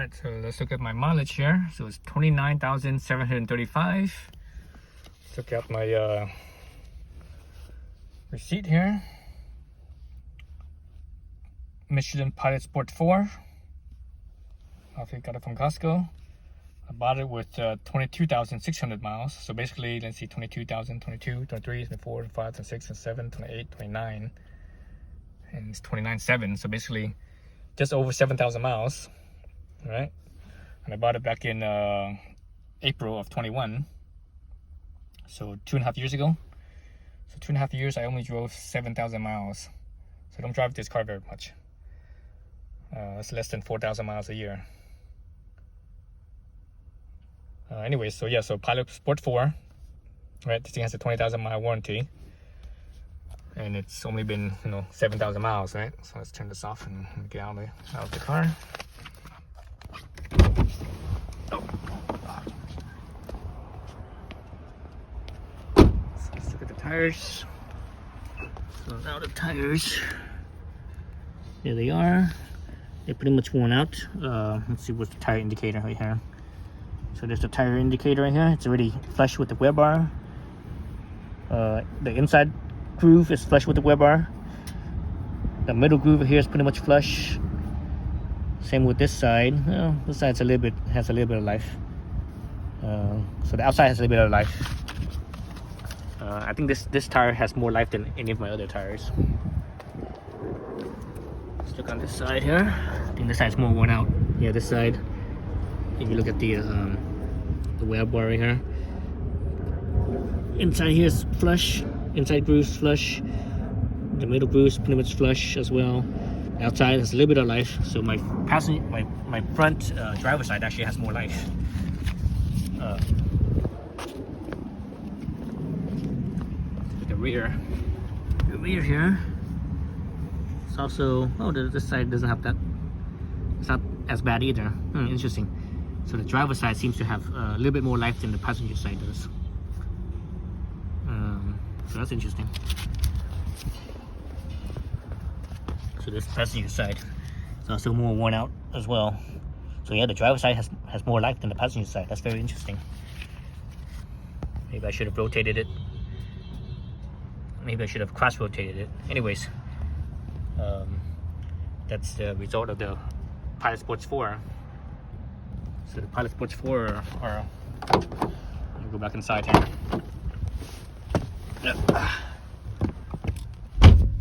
Alright, so let's look at my mileage here. So it's 29,735. Look at my receipt here. Michelin Pilot Sport 4. I think I got it from Costco. I bought it with 22,600 miles. So basically, let's see, 22,000, 22, 23, 24, 25, 26, 27, 28, 29. And it's 29.7. So basically, just over 7,000 miles. Right? And I bought it back in April of 21. So 2.5 years ago. So 2.5 years, I only drove 7,000 miles. So I don't drive this car very much. It's less than 4,000 miles a year. Anyway, so yeah, so Pilot Sport 4, right? This thing has a 20,000 mile warranty, and it's only been 7,000 miles, right? So let's turn this off and get out of the car. Oh. So let's look at the tires. So now the tires, there they are. They're pretty much worn out. Let's see what's the tire indicator right here. So there's the tire indicator right here. It's already flush with the wear bar. The inside groove is flush with the wear bar. The middle groove here is pretty much flush. Same with this side. Well, this side's has a little bit of life. So the outside has a little bit of life. I think this tire has more life than any of my other tires. Let's look on this side here. I think this side's more worn out. Yeah, this side. If you look at the wear bar right here, inside here is flush. Inside groove's flush. The middle groove's pretty much flush as well. Outside has a little bit of life. So my front driver's side actually has more life. The rear here. It's also this side doesn't have that. It's not as bad either. Interesting. So the driver's side seems to have a little bit more life than the passenger side does. So that's interesting. So this passenger side is also more worn out as well. So yeah, the driver's side has more life than the passenger side. That's very interesting. Maybe I should have rotated it. Maybe I should have cross-rotated it. Anyways, that's the result of the Pilot Sports 4. So the Pilot Sports 4 are let me go back inside here.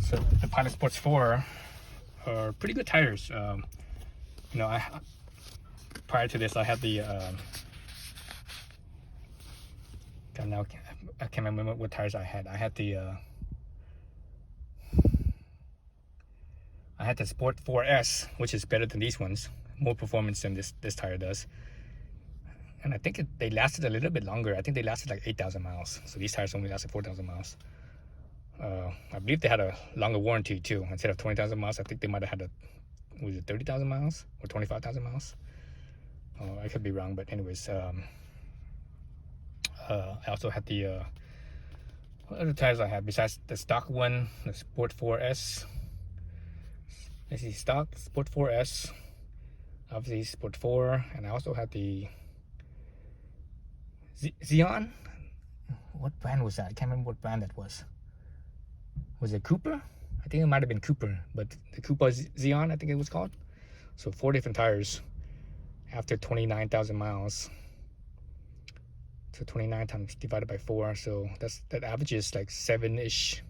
So the Pilot Sports 4 are pretty good tires. Prior to this, I had the I can't remember what tires I had. I had the Sport 4S, which is better than these ones. More performance than this tire does. And I think they lasted a little bit longer. I think they lasted like 8,000 miles. So these tires only lasted 4,000 miles. I believe they had a longer warranty too. Instead of 20,000 miles, I think they might have had 30,000 miles or 25,000 miles. I could be wrong, but anyways, I also had the what other tires I had besides the stock one, the Sport 4S. This is stock Sport 4S, obviously Sport 4, and I also had the Xeon. What brand was that? I can't remember what brand that was. Was it Cooper? I think it might have been Cooper, but the Cooper Xeon, I think it was called. So 4 different tires after 29,000 miles. So 29 times divided by 4, so that averages like 7-ish,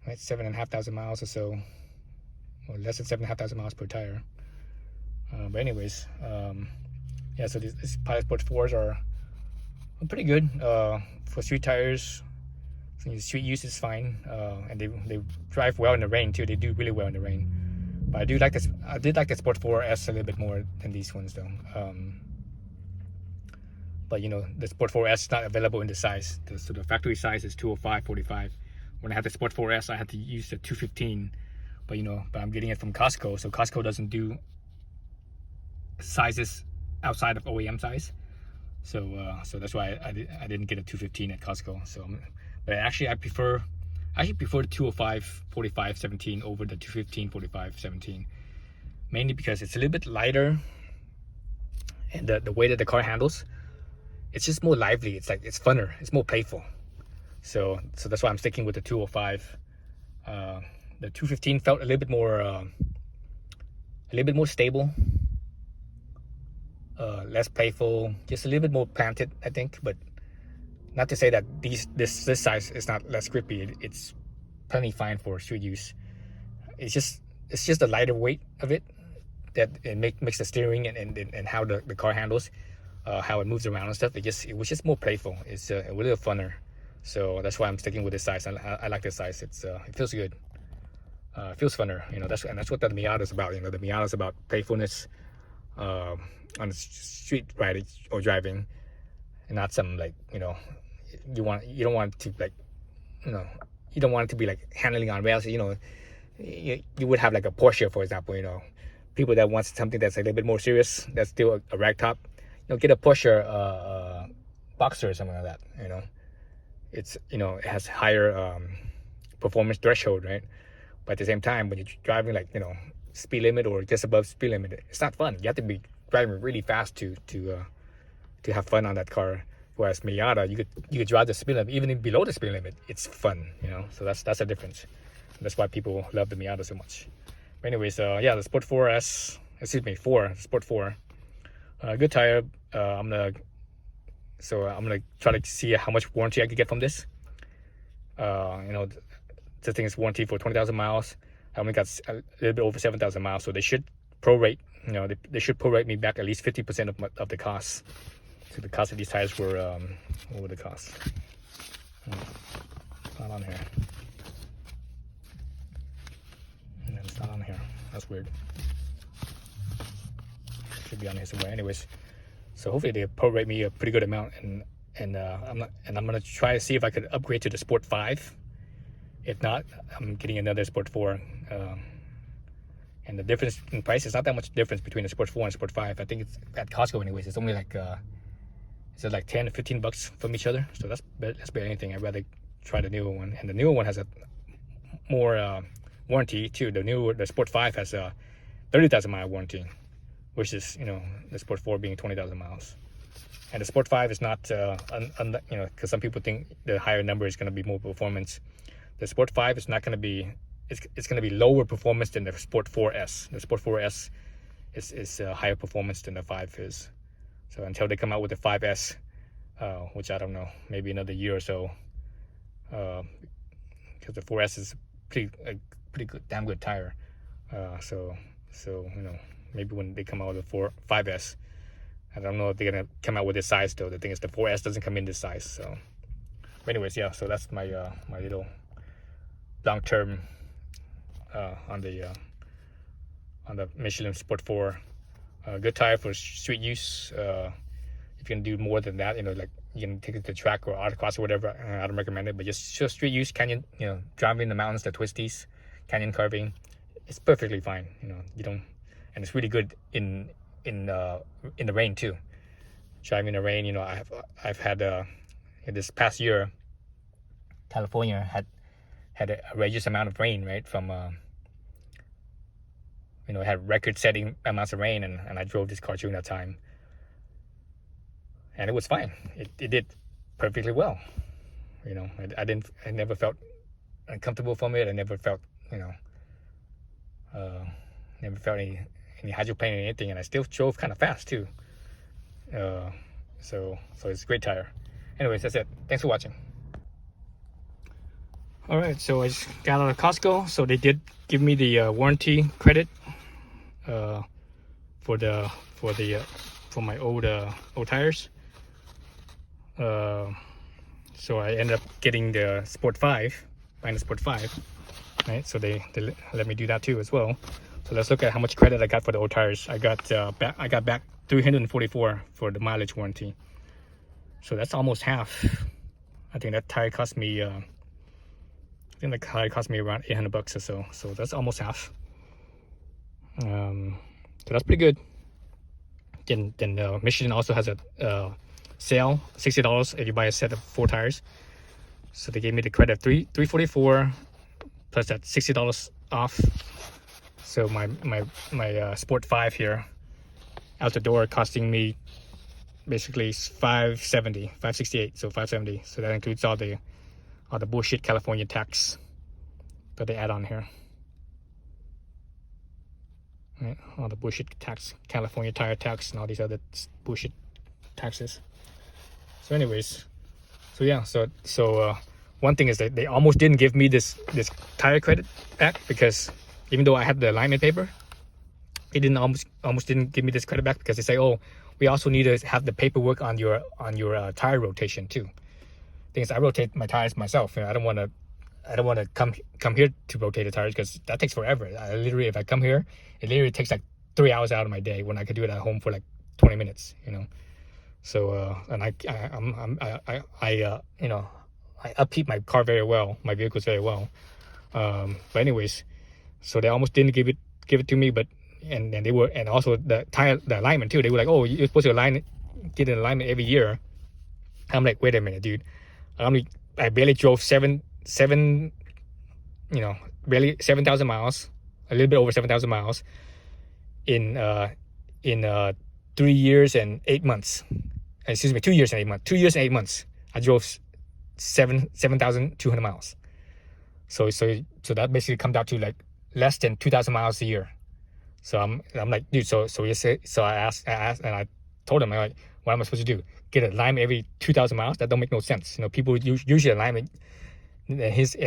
right? 7,500 miles or so, or less than 7,500 miles per tire. But anyways, yeah. So these Pilot Sport 4s are pretty good for street tires. So street use is fine, and they drive well in the rain too. They do really well in the rain. But I did like the Sport 4S a little bit more than these ones though. But the Sport 4S is not available in the size. So the factory size is 205/45. When I had the Sport 4S, I had to use the 215. But but I'm getting it from Costco, so Costco doesn't do sizes outside of OEM size. So that's why I didn't get a 215 at Costco. So, but actually I prefer the 205/45/17 over the 215/45/17, mainly because it's a little bit lighter. and the way that the car handles, it's just more lively. It's like, it's funner, it's more playful. So that's why I'm sticking with the 205. The 215 felt a little bit more stable, less playful, just a little bit more planted, I think. But not to say that this size is not less grippy. It's plenty fine for street use. It's just the lighter weight of it that it makes the steering and how the car handles, how it moves around and stuff. It was just more playful. It's a little funner. So that's why I'm sticking with this size. I like this size. It feels good. It feels funner. That's what the Miata is about. The Miata is about playfulness on the street riding or driving, and not some like you don't want it to like you don't want it to be like handling on rails. You would have like a Porsche, for example. People that want something that's a little bit more serious, that's still a ragtop. Get a Porsche Boxster or something like that. It's it has higher performance threshold, right? But at the same time, when you're driving like speed limit or just above speed limit, it's not fun. You have to be driving really fast to have fun on that car. Whereas Miata, you could drive the speed limit even below the speed limit. It's fun, So that's the difference. That's why people love the Miata so much. But anyways, yeah, the Sport 4S, Sport 4, good tire. I'm gonna try to see how much warranty I could get from this. The thing is warranty for 20,000 miles. I only got a little bit over 7,000 miles, so they should prorate. They should prorate me back at least 50% of the cost. So the cost of these tires were what were the costs? It's not on here. It's not on here. That's weird. Should be on here somewhere. Anyways, so hopefully they prorate me a pretty good amount, and I'm gonna try to see if I could upgrade to the Sport 5. If not, I'm getting another Sport 4. And the difference in price is not that much difference between the Sport 4 and Sport 5. I think it's at Costco anyways. It's only like it's like 10 to 15 bucks from each other. So that's barely anything. I'd rather try the newer one. And the newer one has a more warranty too. The Sport 5 has a 30,000 mile warranty, which is the Sport 4 being 20,000 miles. And the Sport 5 is not because some people think the higher number is going to be more performance. The Sport 5 is not going to be, it's going to be lower performance than the Sport 4S. The Sport 4S is higher performance than the 5 is. So until they come out with the 5S, which I don't know, maybe another year or so, because the 4S is pretty good, damn good tire. So maybe when they come out with the 5S, I don't know if they're going to come out with this size though. The thing is the 4S doesn't come in this size. So, but anyways, yeah, so that's my my little long term on the Michelin Sport 4. Good tire for street use. If you can do more than that, like you can take it to track or autocross or whatever, I don't recommend it. But just street use, canyon, driving in the mountains, the twisties, canyon carving, it's perfectly fine. You don't, and it's really good in the rain too. Driving in the rain, I've had this past year, California had a outrageous amount of rain, right? From it had record-setting amounts of rain, and I drove this car during that time, and it was fine. It did perfectly well. I never felt uncomfortable from it. I never felt any hydroplane or anything, and I still drove kind of fast too. So it's a great tire. Anyways, that's it. Thanks for watching. All right, so I just got out of Costco. So they did give me the warranty credit for my old tires. So I ended up getting the Sport 5, buying the Sport 5, right? So they let me do that too as well. So let's look at how much credit I got for the old tires. I got back $344 for the mileage warranty. So that's almost half. I think that tire cost me around $800 or so. So that's almost half. So that's pretty good. Then Michelin also has a sale, $60 if you buy a set of 4 tires. So they gave me the credit of $344 plus that $60 off. So my Sport 5 here out the door, costing me basically $568, so $570. So that includes all the bullshit California tax that they add on here. Right? All the bullshit tax, California tire tax, and all these other bullshit taxes. So anyways, so yeah, so one thing is that they almost didn't give me this tire credit back, because even though I had the alignment paper, they didn't almost didn't give me this credit back, because they say, oh, we also need to have the paperwork on your tire rotation too. Thing is, I rotate my tires myself. You know, I don't want to come here to rotate the tires, because that takes forever. If I come here, it literally takes like 3 hours out of my day when I could do it at home for like 20 minutes. You know, so and I upkeep my car very well, my vehicles very well. But anyways, so they almost didn't give it to me, but and they were, and also the alignment too. They were like, oh, you're supposed to get an alignment every year. I'm like, wait a minute, dude. I barely drove barely 7,000 miles, a little bit over 7,000 miles in 3 years and 8 months. Excuse me, 2 years and 8 months. 2 years and 8 months. I drove 7,200 miles. So that basically comes out to like less than 2,000 miles a year. So I'm like, dude. So I asked, and I told him, like, what am I supposed to do? Get an alignment every 2,000 miles? That don't make no sense. You know, people usually and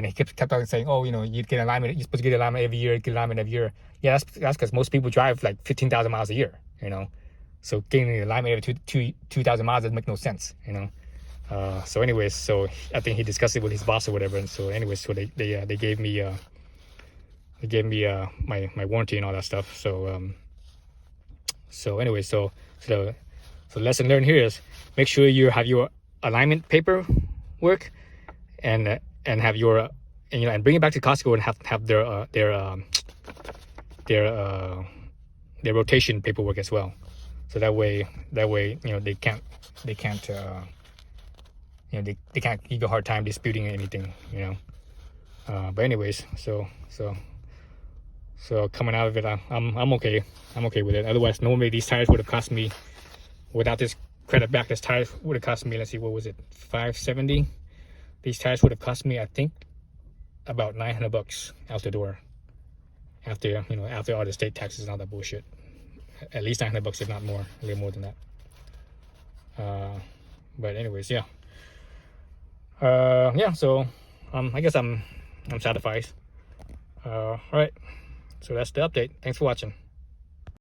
he kept on saying, oh, you know, you get alignment. You're supposed to get alignment every year. Get alignment every year. Yeah, that's because most people drive like 15,000 miles a year. You know, so getting the alignment every 2,000 miles doesn't make no sense. You know. So anyways, so I think he discussed it with his boss or whatever. And so anyways, so they gave me my warranty and all that stuff. So anyway, so the lesson learned here is make sure you have your alignment paperwork and have your and bring it back to Costco and have their rotation paperwork as well. So that way you know they can't they can't give you a hard time disputing anything, you know. But anyways, so coming out of it, I'm okay. I'm okay with it. Otherwise, normally these tires would have cost me, without this credit back, this tires would have cost me, let's see, what was it, $570? These tires would have cost me, I think, about $900 out the door. After all the state taxes and all that bullshit. At least $900, if not more, a little more than that. But anyways, yeah. So I guess I'm satisfied. All right. So that's the update. Thanks for watching.